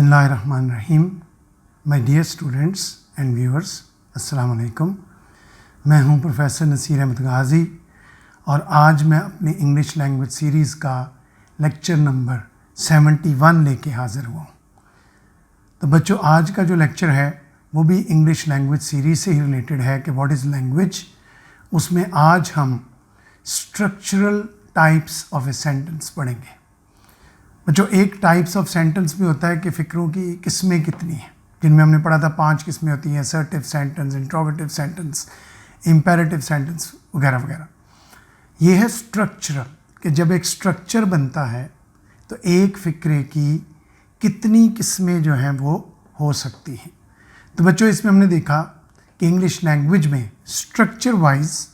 बिस्मिल्लाहिर्रहमानिर्रहीम। My dear students and viewers, अस्सलाम वालेकुम। मैं हूं प्रोफेसर नसीर अहमद गाज़ी और आज मैं अपनी इंग्लिश लैंग्वेज सीरीज़ का लेक्चर नंबर 71 लेके हाज़िर हुआ हूँ। तो बच्चों, आज का जो लेक्चर है वो भी इंग्लिश लैंग्वेज सीरीज़ से ही रिलेटेड है कि व्हाट इज़ लैंग्वेज। उसमें आज हम structural types of a sentence पढ़ेंगे। बच्चों, एक टाइप्स ऑफ सेंटेंस भी होता है कि फ़िक्रों की किस्में कितनी हैं, जिनमें हमने पढ़ा था 5 किस्में होती हैं: assertive sentence, interrogative sentence, imperative sentence वगैरह वगैरह। ये है स्ट्रक्चरल, कि जब एक स्ट्रक्चर बनता है तो एक फ़िक्रे की कितनी किस्में जो हैं वो हो सकती हैं। तो बच्चों, इसमें हमने देखा कि इंग्लिश लैंग्वेज में स्ट्रक्चर वाइज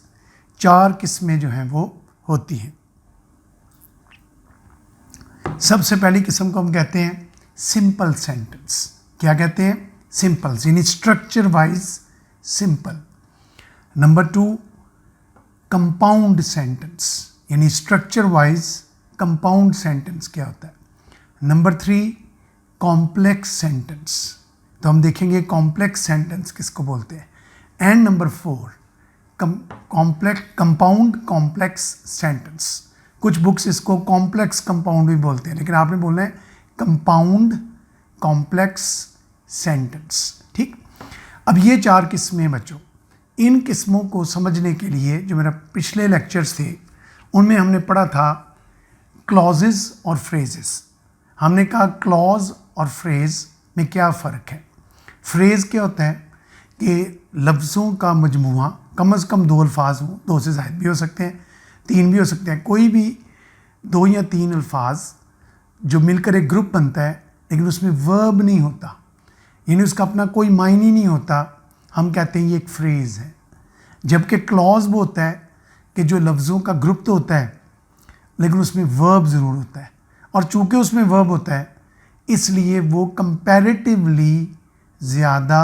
4 किस्में जो हैं वो होती हैं। सबसे पहली किस्म को हम कहते हैं सिंपल सेंटेंस। क्या कहते हैं? सिंपल, यानी structure wise simple. Number 2, compound sentence, यानी स्ट्रक्चर वाइज कंपाउंड सेंटेंस क्या होता है। Number 3, complex sentence. तो हम देखेंगे कॉम्प्लेक्स सेंटेंस किसको बोलते हैं। And number 4, compound complex sentence. कुछ बुक्स इसको कॉम्प्लेक्स कंपाउंड भी बोलते हैं, लेकिन आपने बोलना है कंपाउंड कॉम्प्लेक्स सेंटेंस। ठीक, अब ये 4 किस्में बच्चों, इन किस्मों को समझने के लिए जो मेरा पिछले लेक्चर्स थे उनमें हमने पढ़ा था क्लॉजेस और फ्रेजेस। हमने कहा क्लॉज और फ्रेज में क्या फ़र्क है। फ्रेज क्या होता है कि लफ्ज़ों का मजमुआ, कम से कम 2 अल्फाज हों, 2 से ज़ायद भी हो सकते हैं, 3 भी हो सकते हैं, कोई भी 2 या 3 अल्फाज जो मिलकर एक ग्रुप बनता है, लेकिन उसमें वर्ब नहीं होता, यानी उसका अपना कोई मायने नहीं होता, हम कहते हैं ये एक फ्रेज़ है। जबकि क्लॉज वो होता है कि जो लफ्ज़ों का ग्रुप तो होता है लेकिन उसमें वर्ब ज़रूर होता है, और चूँकि उसमें वर्ब होता है इसलिए वो कंपैरेटिवली ज़्यादा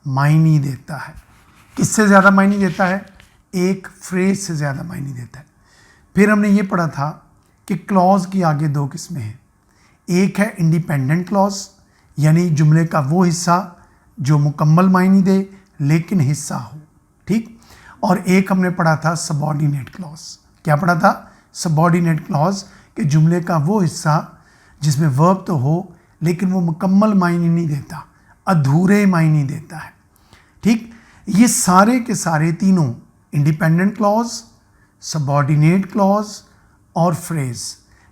मायने देता है। किससे ज़्यादा मायने देता है? एक फ्रेज से ज़्यादा मायने देता है। फिर हमने ये पढ़ा था कि क्लॉज की आगे 2 किस्में हैं। एक है इंडिपेंडेंट क्लॉज, यानी जुमले का वो हिस्सा जो मुकम्मल मायने दे लेकिन हिस्सा हो। ठीक, और एक हमने पढ़ा था सबऑर्डिनेट क्लॉज। क्या पढ़ा था? सबऑर्डिनेट क्लॉज, कि जुमले का वो हिस्सा जिसमें वर्ब तो हो लेकिन वो मुकम्मल मायने नहीं देता, अधूरे मायने देता है। ठीक, ये सारे के सारे तीनों, इंडिपेंडेंट क्लॉज, सबऑर्डिनेट क्लॉज और फ्रेज,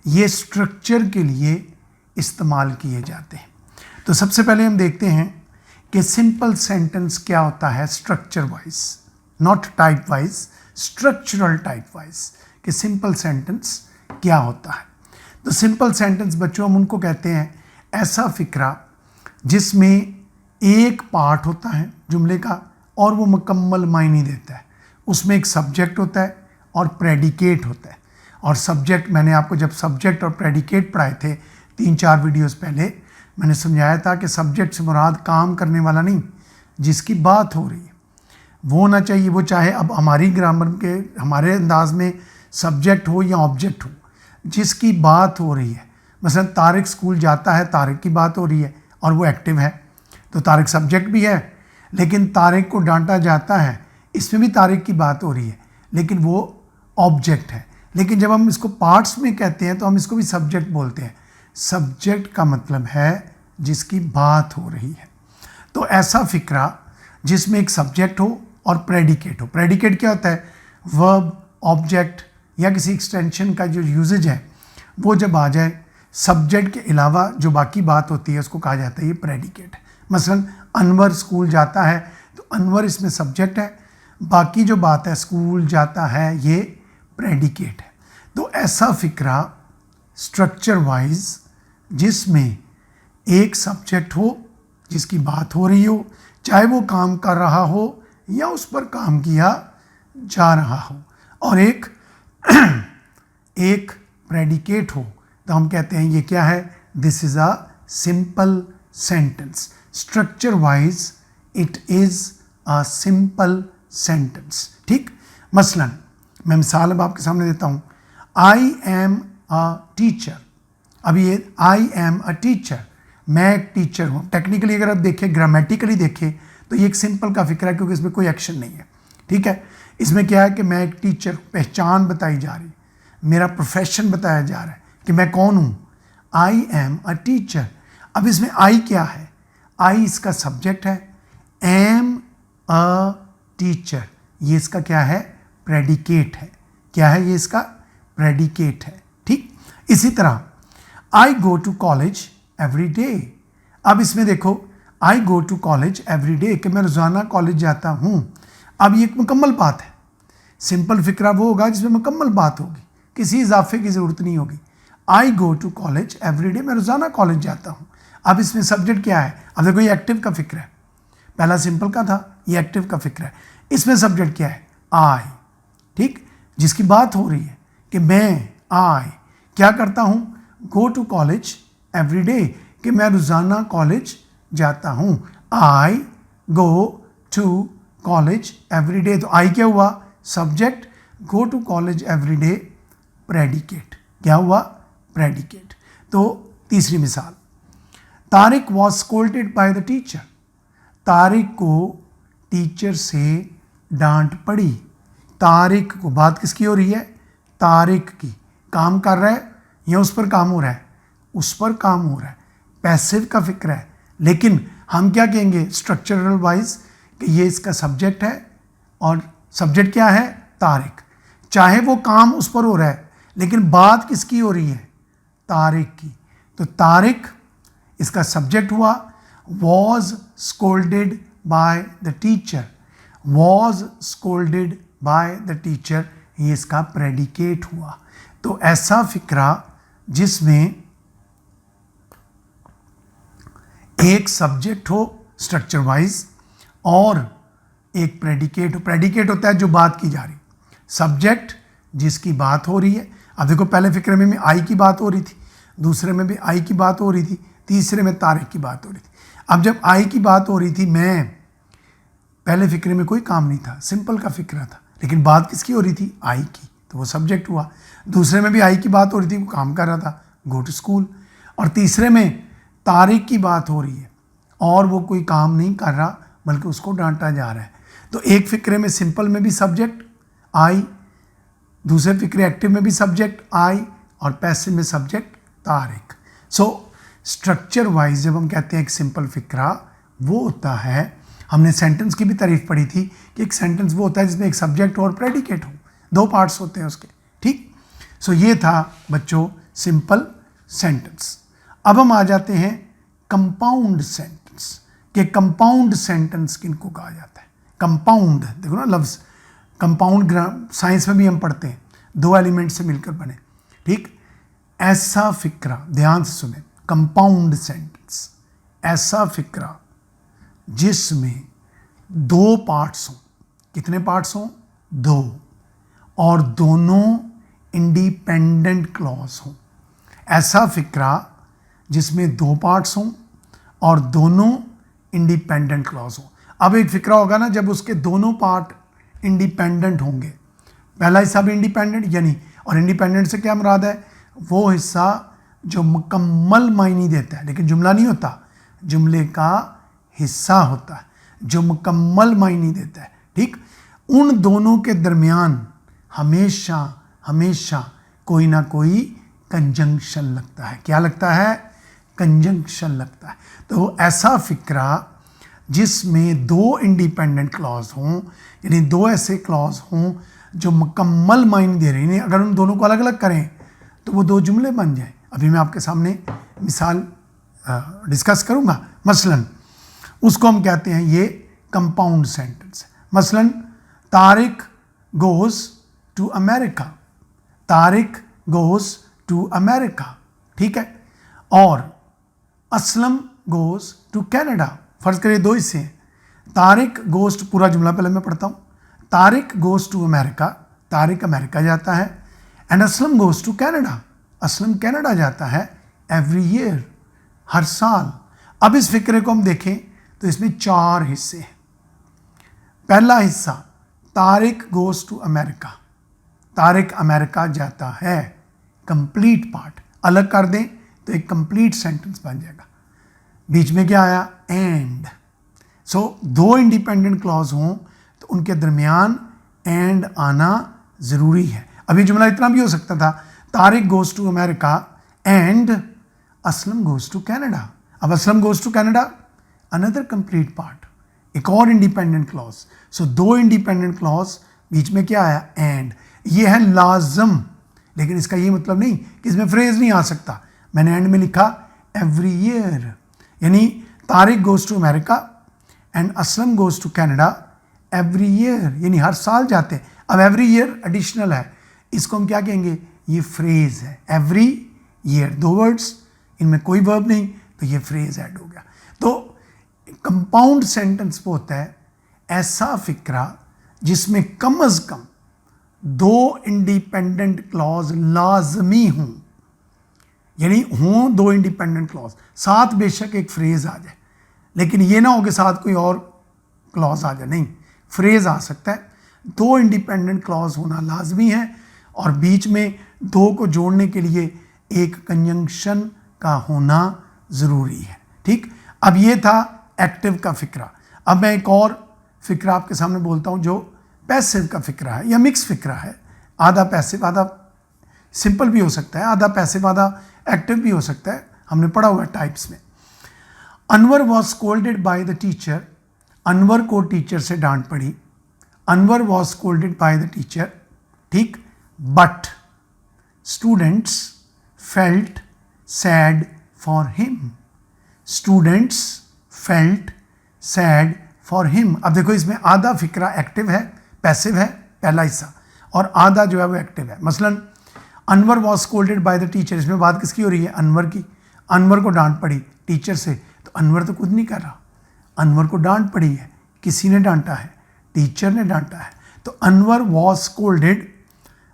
ये स्ट्रक्चर के लिए इस्तेमाल किए जाते हैं। तो सबसे पहले हम देखते हैं कि सिंपल सेंटेंस क्या होता है structure wise, not type wise, structural type wise, कि सिंपल सेंटेंस क्या होता है। तो सिंपल सेंटेंस बच्चों, हम उनको कहते हैं ऐसा फ़िक्रा जिसमें एक पार्ट होता है जुमले का और वो मुकम्मल मायने देता है। उसमें एक सब्जेक्ट होता है और प्रेडिकेट होता है। और सब्जेक्ट, मैंने आपको जब सब्जेक्ट और प्रेडिकेट पढ़ाए थे 3-4 वीडियोस पहले, मैंने समझाया था कि सब्जेक्ट से मुराद काम करने वाला नहीं, जिसकी बात हो रही है वो होना चाहिए। वो चाहे अब हमारी ग्रामर के, हमारे अंदाज में सब्जेक्ट हो या ऑब्जेक्ट हो, जिसकी बात हो रही है। मसलन तारिक स्कूल जाता है, तारिक की बात हो रही है और वो एक्टिव है, तो तारिक सब्जेक्ट भी है। लेकिन तारिक को डांटा जाता है, इसमें भी तारिक की बात हो रही है, लेकिन वो ऑब्जेक्ट है। लेकिन जब हम इसको पार्ट्स में कहते हैं तो हम इसको भी सब्जेक्ट बोलते हैं। सब्जेक्ट का मतलब है जिसकी बात हो रही है। तो ऐसा फ़िक्रा जिसमें एक सब्जेक्ट हो और प्रेडिकेट हो। प्रेडिकेट क्या होता है? वर्ब, ऑब्जेक्ट या किसी एक्सटेंशन का जो यूजेज है वो जब आ जाए, सब्जेक्ट के अलावा जो बाकी बात होती है उसको कहा जाता है ये प्रेडिकेट है। मसलन अनवर स्कूल जाता है, तो अनवर इसमें सब्जेक्ट है, बाकी जो बात है स्कूल जाता है ये प्रेडिकेट है। तो ऐसा फ़िक्रा स्ट्रक्चर वाइज जिसमें एक सब्जेक्ट हो जिसकी बात हो रही हो, चाहे वो काम कर रहा हो या उस पर काम किया जा रहा हो, और एक एक प्रेडिकेट हो, तो हम कहते हैं ये क्या है? This is a simple sentence. Structure wise it is a simple sentence. ठीक, मसलन मैं मिसाल अब आपके सामने देता हूँ। I am a teacher. अब ये आई एम अ टीचर, मैं एक टीचर हूँ। टेक्निकली अगर आप देखें, ग्रामेटिकली देखें, तो ये एक सिंपल का फिक्र है क्योंकि इसमें कोई एक्शन नहीं है। ठीक है, इसमें क्या है कि मैं एक टीचर हूँ, पहचान बताई जा रही, मेरा प्रोफेशन बताया जा रहा है कि मैं कौन हूँ, आई एम अ टीचर। अब इसमें आई क्या है, आई इसका सब्जेक्ट है, एम अ टीचर ये इसका क्या है, प्रेडिकेट है। क्या है ये, इसका प्रेडिकेट है। ठीक, इसी तरह I go to college every day. अब इसमें देखो, I go to college every day कि मैं रोज़ाना कॉलेज जाता हूँ। अब ये एक मुकम्मल बात है। सिंपल फिक्रा वो होगा जिसमें मुकम्मल बात होगी, किसी इजाफे की ज़रूरत नहीं होगी। I go to college every day, मैं रोज़ाना कॉलेज जाता हूँ। अब इसमें सब्जेक्ट क्या है, अब देखो ये एक्टिव का फिक्र है, पहला सिंपल का था, ये एक्टिव का फिक्र है। इसमें सब्जेक्ट क्या है, आई। ठीक, जिसकी बात हो रही है कि मैं, आई क्या करता हूँ, go to college every day कि मैं रोज़ाना कॉलेज जाता हूँ। I go to college every day, तो आई क्या हुआ, subject, go to college every day predicate. क्या हुआ, प्रेडिकेट। तो तीसरी मिसाल, Tariq was scolded by the teacher. Tariq को टीचर से डांट पड़ी। तारिक को, बात किसकी हो रही है, तारिक की, काम कर रहा है या उस पर काम हो रहा है, उस पर काम हो रहा है, पैसिव का फिक्र है। लेकिन हम क्या कहेंगे स्ट्रक्चरल वाइज कि ये इसका सब्जेक्ट है और सब्जेक्ट क्या है, तारिक। चाहे वो काम उस पर हो रहा है लेकिन बात किसकी हो रही है, तारिक की। तो तारिक इसका सब्जेक्ट हुआ, was scolded by the teacher. Was scolded by the teacher ये इसका प्रेडिकेट हुआ। तो ऐसा फिक्रा जिसमें एक सब्जेक्ट हो स्ट्रक्चर वाइज और एक प्रेडिकेट हो। प्रेडिकेट होता है जो बात की जा रही, सब्जेक्ट जिसकी बात हो रही है। अब देखो पहले फिक्रे में आई की बात हो रही थी, दूसरे में भी आई की बात हो रही थी, तीसरे में तारिक की बात हो रही थी। अब जब आई की बात हो रही थी, मैं, पहले फिक्रे में कोई काम नहीं था, सिंपल का फिक्रा था, लेकिन बात किसकी हो रही थी, आई की, तो वो सब्जेक्ट हुआ। दूसरे में भी आई की बात हो रही थी, वो काम कर रहा था, गो टू स्कूल। और तीसरे में तारिक की बात हो रही है और वो कोई काम नहीं कर रहा बल्कि उसको डांटा जा रहा है। तो एक फिक्रे में सिंपल में भी सब्जेक्ट आई, दूसरे फिक्रे एक्टिव में भी सब्जेक्ट आई और पैसिव में subject Tariq. So structure wise जब हम कहते हैं एक सिंपल फिक्रा, वो होता है, हमने सेंटेंस की भी तारीफ पढ़ी थी कि एक सेंटेंस वो होता है जिसमें एक सब्जेक्ट और प्रेडिकेट हो, दो पार्ट्स होते हैं उसके। ठीक, सो ये था बच्चों सिंपल सेंटेंस। अब हम आ जाते हैं कंपाउंड सेंटेंस कि कंपाउंड सेंटेंस किनको कहा जाता है। कंपाउंड, देखो ना लफ्ज़ कंपाउंड, साइंस में भी हम पढ़ते हैं, दो एलिमेंट से मिलकर बने। ठीक, ऐसा फिक्रा, ध्यान से सुने, कंपाउंड सेंटेंस ऐसा फिक्रा जिसमें दो पार्ट्स हों। कितने पार्ट्स हों, दो, और दोनों इंडिपेंडेंट क्लॉज हों। ऐसा फिक्रा जिसमें दो पार्ट्स हों और दोनों इंडिपेंडेंट क्लॉज हों। अब एक फिक्रा होगा ना जब उसके दोनों पार्ट इंडिपेंडेंट होंगे, पहला हिस्सा भी इंडिपेंडेंट यानी, और इंडिपेंडेंट से क्या मुराद है, वो हिस्सा जो मुकम्मल मायने देता है, लेकिन जुमला नहीं होता, जुमले का हिस्सा होता है जो मुकम्मल मायने देता है। ठीक, उन दोनों के दरमियान हमेशा हमेशा कोई ना कोई कंजंक्शन लगता है। क्या लगता है, कंजंक्शन लगता है। तो ऐसा फिक्रा जिसमें दो इंडिपेंडेंट क्लॉज हों, यानी दो ऐसे क्लॉज हों जो मुकम्मल मायने दे रहे हैं, अगर उन दोनों को अलग अलग करें तो वो दो जुमले बन जाएं। अभी मैं आपके सामने मिसाल डिस्कस करूंगा। मसलन उसको हम कहते हैं ये कंपाउंड सेंटेंस। मसलन Tariq goes to America, Tariq goes to America, ठीक है। और असलम गोज़ टू कनाडा, फर्ज करिए दो हिस्से हैं, तारिक गोज़ टू, पूरा जुमला पहले मैं पढ़ता हूँ, Tariq goes to America, Tariq America जाता है, and Aslam goes to Canada, Aslam Canada जाता है, एवरी ईयर, हर साल। अब इस फिक्रे को हम देखें तो इसमें चार हिस्से हैं। पहला हिस्सा Tariq goes to America, Tariq America जाता है, कंप्लीट पार्ट, अलग कर दें तो एक कंप्लीट सेंटेंस बन जाएगा। बीच में क्या आया, एंड। सो दो इंडिपेंडेंट क्लॉज हों तो उनके दरमियान एंड आना ज़रूरी है। अभी जुमला इतना भी हो सकता था, Tariq goes to America and Aslam goes to Canada. अब Aslam goes to Canada, another complete part, एक और इंडिपेंडेंट क्लॉज। सो दो इंडिपेंडेंट क्लॉज, बीच में क्या आया, एंड। ये है लाजम, लेकिन इसका ये मतलब नहीं कि इसमें फ्रेज नहीं आ सकता। मैंने एंड में लिखा एवरी ईयर, यानी Tariq goes to America and Aslam goes to Canada every year, यानी हर साल जाते हैं। अब एवरी ईयर एडिशनल है, इसको हम क्या कहेंगे, ये फ्रेज है। एवरी ईयर, दो वर्ड्स, इनमें कोई वर्ब नहीं, तो ये फ्रेज ऐड हो गया। तो कंपाउंड सेंटेंस वो होता है ऐसा फिक्रा जिसमें कम अज कम दो इंडिपेंडेंट क्लॉज लाजमी हों, यानी हों दो इंडिपेंडेंट क्लॉज, साथ बेशक एक फ्रेज आ जाए, लेकिन ये ना हो कि साथ कोई और क्लॉज आ जाए, नहीं, फ्रेज आ सकता है। दो इंडिपेंडेंट क्लॉज होना लाजमी है और बीच में दो को जोड़ने के लिए एक कंजंक्शन का होना ज़रूरी है। ठीक, अब ये था एक्टिव का फिक्रा। अब मैं एक और फिक्रा आपके सामने बोलता हूँ जो पैसिव का फिक्रा है या मिक्स फिक्रा है। आधा पैसिव आधा सिंपल भी हो सकता है, आधा पैसिव आधा एक्टिव भी हो सकता है, हमने पढ़ा हुआ है टाइप्स में। Anwar was scolded by the teacher, Anwar को टीचर से डांट पड़ी। Anwar was scolded by the teacher, ठीक, but students felt sad for him. Students felt sad for him. अब देखो इसमें आधा फिक्रा एक्टिव है, पैसिव है पहला हिस्सा, और आधा जो है वो एक्टिव है। मसलन Anwar was scolded by the teacher, इसमें बात किसकी हो रही है, अनवर की। अनवर को डांट पड़ी टीचर से, तो अनवर तो खुद नहीं कर रहा, अनवर को डांट पड़ी है, किसी ने डांटा है, टीचर ने डांटा है। तो Anwar was scolded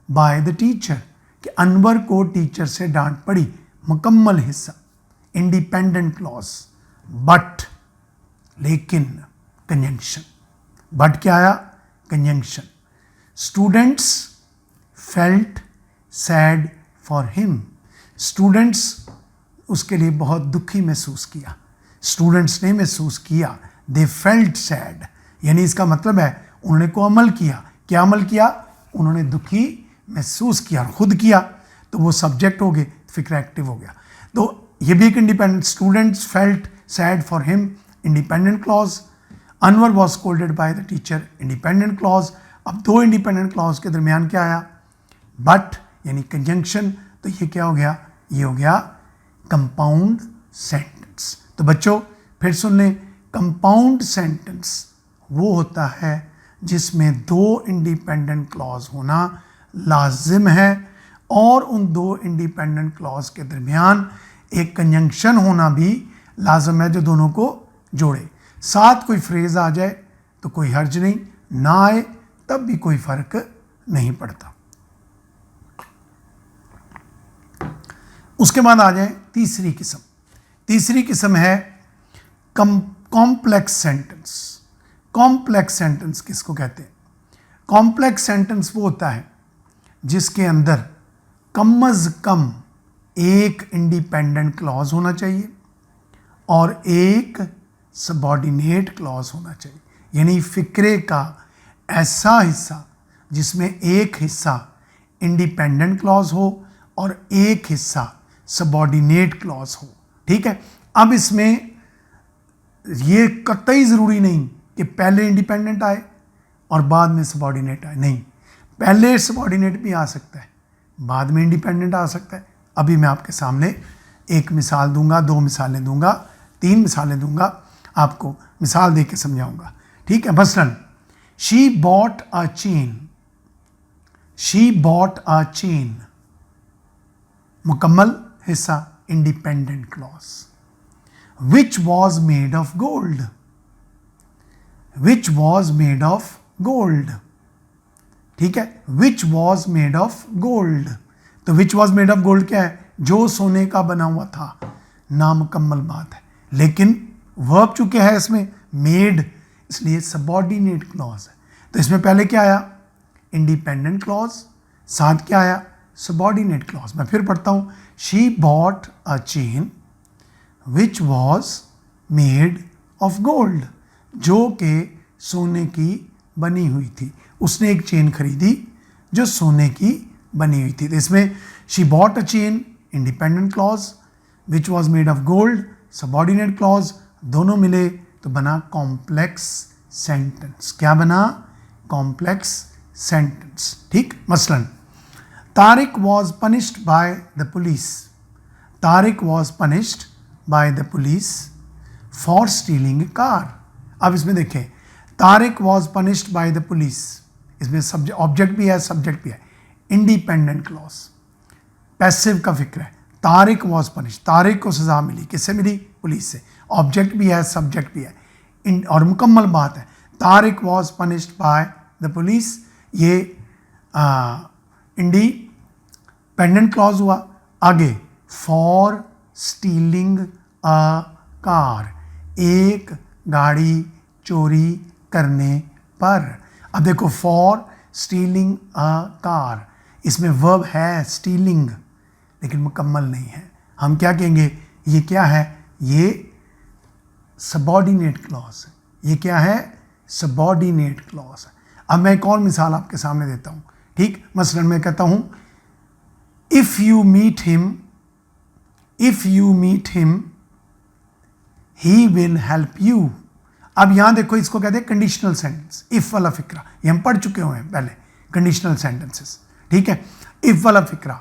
by the teacher, कि अनवर को टीचर से डांट पड़ी, मुकम्मल हिस्सा, इंडिपेंडेंट क्लॉज। बट, लेकिन, कंजंक्शन। बट क्या आया, conjunction. Students felt sad for him. Students उसके लिए बहुत दुखी महसूस किया, स्टूडेंट्स ने महसूस किया, दे फेल्ट सैड, यानी इसका मतलब है उन्होंने को अमल किया। क्या अमल किया, उन्होंने दुखी महसूस किया, खुद किया, तो वो सब्जेक्ट हो गए, फिक्र एक्टिव हो गया। तो ये भी एक independent, students felt sad for him, independent clause. Anwar was scolded by the teacher, independent clause. अब दो इंडिपेंडेंट क्लॉज के दरमियान क्या आया, बट, यानी कंजंक्शन। तो ये क्या हो गया, ये हो गया कंपाउंड सेंटेंस। तो बच्चों फिर सुन लें, कंपाउंड सेंटेंस वो होता है जिसमें दो इंडिपेंडेंट क्लॉज होना लाजिम है और उन दो इंडिपेंडेंट क्लॉज के दरमियान एक कंजंक्शन होना भी लाजिम है जो दोनों को जोड़े। साथ कोई फ्रेज आ जाए तो कोई हर्ज नहीं, ना आए तब भी कोई फर्क नहीं पड़ता। उसके बाद आ जाए तीसरी किस्म। तीसरी किस्म है कॉम्प्लेक्स सेंटेंस। कॉम्प्लेक्स सेंटेंस किसको कहते हैं, कॉम्प्लेक्स सेंटेंस वो होता है जिसके अंदर कम अज कम एक इंडिपेंडेंट क्लॉज होना चाहिए और एक सबऑर्डिनेट क्लॉज होना चाहिए, यानी फिक्रे का ऐसा हिस्सा जिसमें एक हिस्सा इंडिपेंडेंट क्लॉज हो और एक हिस्सा सबऑर्डिनेट क्लॉज हो। ठीक है, अब इसमें ये कतई ज़रूरी नहीं कि पहले इंडिपेंडेंट आए और बाद में सबऑर्डिनेट आए, नहीं, पहले सबऑर्डिनेट भी आ सकता है, बाद में इंडिपेंडेंट आ सकता है। अभी मैं आपके सामने एक मिसाल दूंगा, दो मिसालें दूंगा, तीन मिसालें दूंगा, आपको मिसाल दे के समझाऊंगा। ठीक है, मसलन she bought a chain, she bought a chain, मुकम्मल हिस्सा independent clause. Which was made of gold, which was made of gold. ठीक है, which was made of gold, तो which was made of gold क्या है, जो सोने का बना हुआ था, नामुकम्मल बात है, लेकिन वर्ब चूंकि है इसमें मेड, इसलिए सबऑर्डिनेट क्लॉज है। तो इसमें पहले क्या आया, इंडिपेंडेंट क्लॉज, साथ क्या आया, सबऑर्डिनेट क्लॉज। मैं फिर पढ़ता हूं, she bought a chain which was made of gold, जो कि सोने की बनी हुई थी। उसने एक चेन खरीदी जो सोने की बनी हुई थी। तो इसमें she bought a chain, independent clause, which was made of gold, subordinate clause, दोनों मिले तो बना कॉम्प्लेक्स सेंटेंस। क्या बना? Complex sentence. ठीक। मसलन Tariq was punished by the police, Tariq was punished by the police for stealing A car. अब इसमें देखें, Tariq was punished by the police, इसमें सब्जेक्ट ऑब्जेक्ट भी है, सब्जेक्ट भी है, इंडिपेंडेंट क्लॉज, पैसिव का फिक्र है। तारिक वॉज पनिश, तारिक को सजा मिली, किससे मिली? पुलिस से। ऑब्जेक्ट भी है, सब्जेक्ट भी है, और मुकम्मल बात है। Tariq was punished by the police, ये इंडिपेंडेंट क्लॉज हुआ। आगे, फॉर स्टीलिंग अ कार, एक गाड़ी चोरी करने पर। अब देखो, फॉर स्टीलिंग अ कार, इसमें वर्ब है स्टीलिंग, लेकिन मुकम्मल नहीं है। हम क्या कहेंगे? ये क्या है? ये सबॉर्डिनेट क्लॉज है। ये क्या है? सबॉर्डिनेट क्लॉज है। अब मैं एक और मिसाल आपके सामने देता हूँ। ठीक। मसलन मैं कहता हूँ if you meet him, if you meet him he will help you. अब यहां देखो, इसको कहते हैं कंडीशनल सेंटेंस, इफ वाला फिक्रा। ये हम पढ़ चुके हुए हैं पहले, कंडीशनल सेंटेंसेस। ठीक है। इफ वाला फिक्रा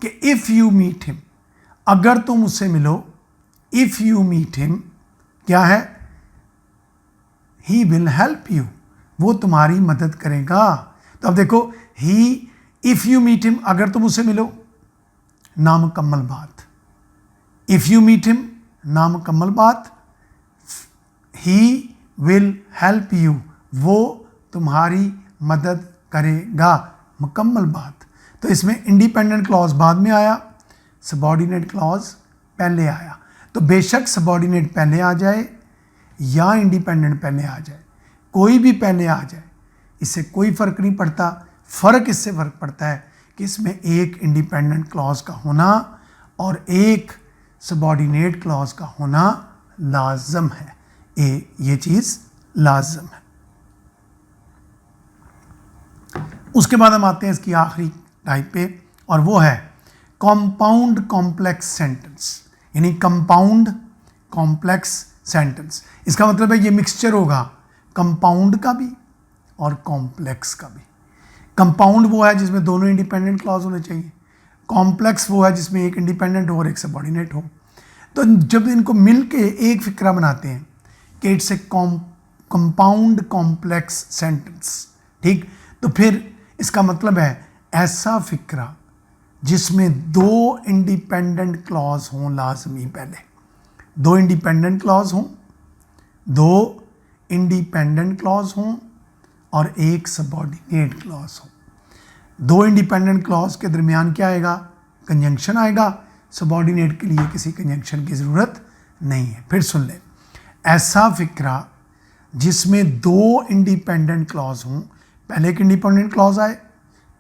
कि इफ यू मीट हिम, अगर तुम उससे मिलो, इफ यू मीट हिम क्या है? ही विल हेल्प यू, वो तुम्हारी मदद करेगा। तो अब देखो, ही, इफ यू मीट हिम, अगर तुम उससे मिलो, नामुकम्मल बात। इफ यू मीट हिम, नामुकम्मल बात। ही विल हेल्प यू, वो तुम्हारी मदद करेगा, मुकम्मल बात। तो इसमें इंडिपेंडेंट क्लॉज बाद में आया, सबॉर्डिनेट क्लॉज पहले आया। तो बेशक सबॉर्डिनेट पहले आ जाए या इंडिपेंडेंट पहले आ जाए, कोई भी पहले आ जाए, इससे कोई फ़र्क नहीं पड़ता। फ़र्क इससे फ़र्क पड़ता है कि इसमें एक इंडिपेंडेंट क्लॉज का होना और एक सबॉर्डिनेट क्लॉज का होना लाजम है। ये चीज़ लाजम है। उसके बाद हम आते हैं इसकी आखिरी टाइप पे, और वो है कंपाउंड कॉम्प्लेक्स सेंटेंस, यानी कंपाउंड कॉम्प्लेक्स सेंटेंस। इसका मतलब है ये मिक्सचर होगा कंपाउंड का भी और कॉम्प्लेक्स का भी। कंपाउंड वो है जिसमें दोनों इंडिपेंडेंट क्लॉज होने चाहिए, कॉम्प्लेक्स वो है जिसमें एक इंडिपेंडेंट हो और एक सबॉर्डिनेट हो। तो जब इनको मिल के एक फिक्रा बनाते हैं कि it's a compound complex sentence. ठीक। तो फिर इसका मतलब है ऐसा फिक्रा जिसमें दो इंडिपेंडेंट क्लॉज हों लाजमी। पहले दो इंडिपेंडेंट क्लॉज हों, दो इंडिपेंडेंट क्लॉज हों और एक सबॉर्डिनेट क्लॉज हो। दो इंडिपेंडेंट क्लॉज के दरमियान क्या आएगा? कंजंक्शन आएगा। सबॉर्डिनेट के लिए किसी कंजंक्शन की ज़रूरत नहीं है। फिर सुन लें, ऐसा फिक्रा जिसमें दो इंडिपेंडेंट क्लॉज हों, पहले एक इंडिपेंडेंट क्लॉज आए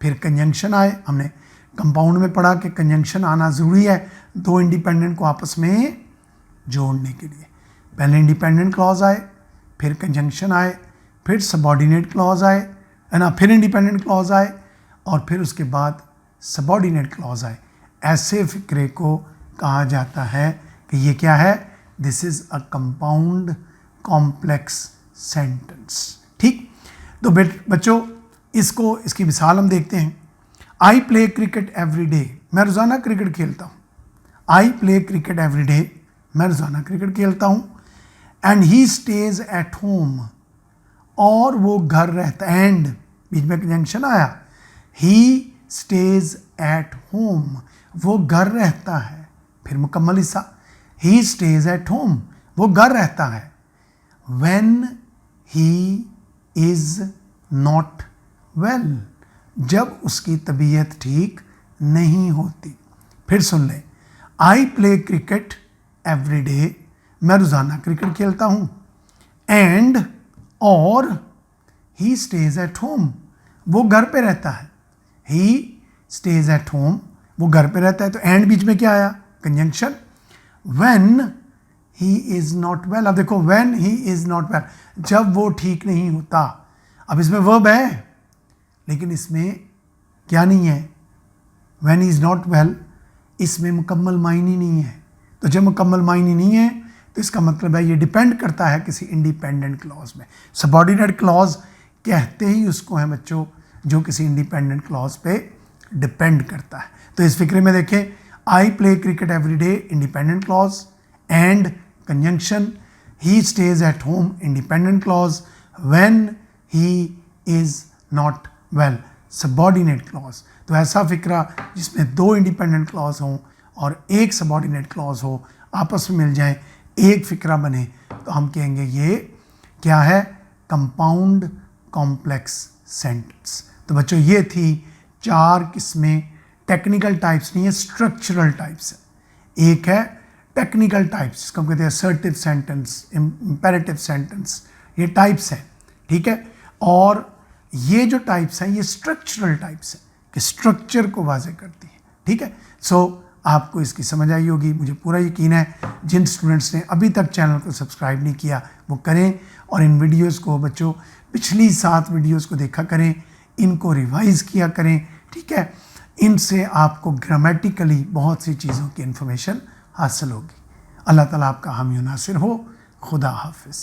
फिर कंजंक्शन आए। हमने कंपाउंड में पढ़ा कि कंजंक्शन आना ज़रूरी है दो इंडिपेंडेंट को आपस में जोड़ने के लिए। पहले इंडिपेंडेंट क्लॉज आए, फिर कंजंक्शन आए, फिर सबॉर्डिनेट क्लॉज आए, है ना, फिर इंडिपेंडेंट क्लॉज आए और फिर उसके बाद सबॉर्डिनेट क्लॉज आए। ऐसे फिक्रे को कहा जाता है कि ये क्या है? This is a compound complex sentence. ठीक। तो बच्चों, इसकी मिसाल हम देखते हैं। I play cricket every day, मैं रोज़ाना क्रिकेट खेलता हूँ। I play cricket every day, मैं रोज़ाना क्रिकेट खेलता हूँ। And he stage at home, और वो घर रहता है। एंड बीच में कंजंक्शन आया, ही स्टेज एट होम, वो घर रहता है। फिर मुकम्मल हिस्सा, ही स्टेज एट होम, वो घर रहता है। When he is not well, जब उसकी तबीयत ठीक नहीं होती। फिर सुन लें, I play cricket every day, मैं रोज़ाना क्रिकेट खेलता हूँ। एंड, और ही स्टेज एट होम, वो घर पे रहता है। ही स्टेज एट होम, वो घर पे रहता है। तो एंड बीच में क्या आया? Conjunction. When he is not well. अब देखो when he is not well, जब वो ठीक नहीं होता। अब इसमें वर्ब है लेकिन इसमें क्या नहीं है, when he is not well, इसमें मुकम्मल मायने नहीं है। तो जब मुकम्मल मायने नहीं है तो इसका मतलब है ये डिपेंड करता है किसी इंडिपेंडेंट क्लॉज में। सबऑर्डिनेट क्लॉज कहते ही उसको है बच्चों जो किसी इंडिपेंडेंट क्लॉज पे डिपेंड करता है। तो इस फिक्रे में देखें, I play cricket every day independent clause, and conjunction, he stage at home independent clause, when he is not well subordinate clause. तो ऐसा फिक्रा जिसमें दो इंडिपेंडेंट क्लॉज हों और एक सबऑर्डिनेट क्लॉज हो, आपस में मिल जाए, एक फिक्रा बने, तो हम कहेंगे ये क्या है, कंपाउंड कॉम्प्लेक्स सेंटेंस। तो बच्चों ये थी 4 किस्में, टेक्निकल टाइप्स नहीं है, स्ट्रक्चरल टाइप्स है। एक है टेक्निकल टाइप्स, जिसको हम कहते हैं असर्टिव सेंटेंस, इंपेरेटिव सेंटेंस, ये टाइप्स हैं, ठीक है। और ये जो टाइप्स हैं ये स्ट्रक्चरल टाइप्स हैं कि स्ट्रक्चर को वाज़े करती है, ठीक है। सो आपको इसकी समझ आई होगी, मुझे पूरा यकीन है। जिन स्टूडेंट्स ने अभी तक चैनल को सब्सक्राइब नहीं किया वो करें, और इन वीडियोस को बच्चों पिछली 7 वीडियोस को देखा करें, इनको रिवाइज़ किया करें, ठीक है। इनसे आपको ग्रामेटिकली बहुत सी चीज़ों की इन्फॉर्मेशन हासिल होगी। अल्लाह ताला आपका हामी नासिर हो। खुदा हाफिज़।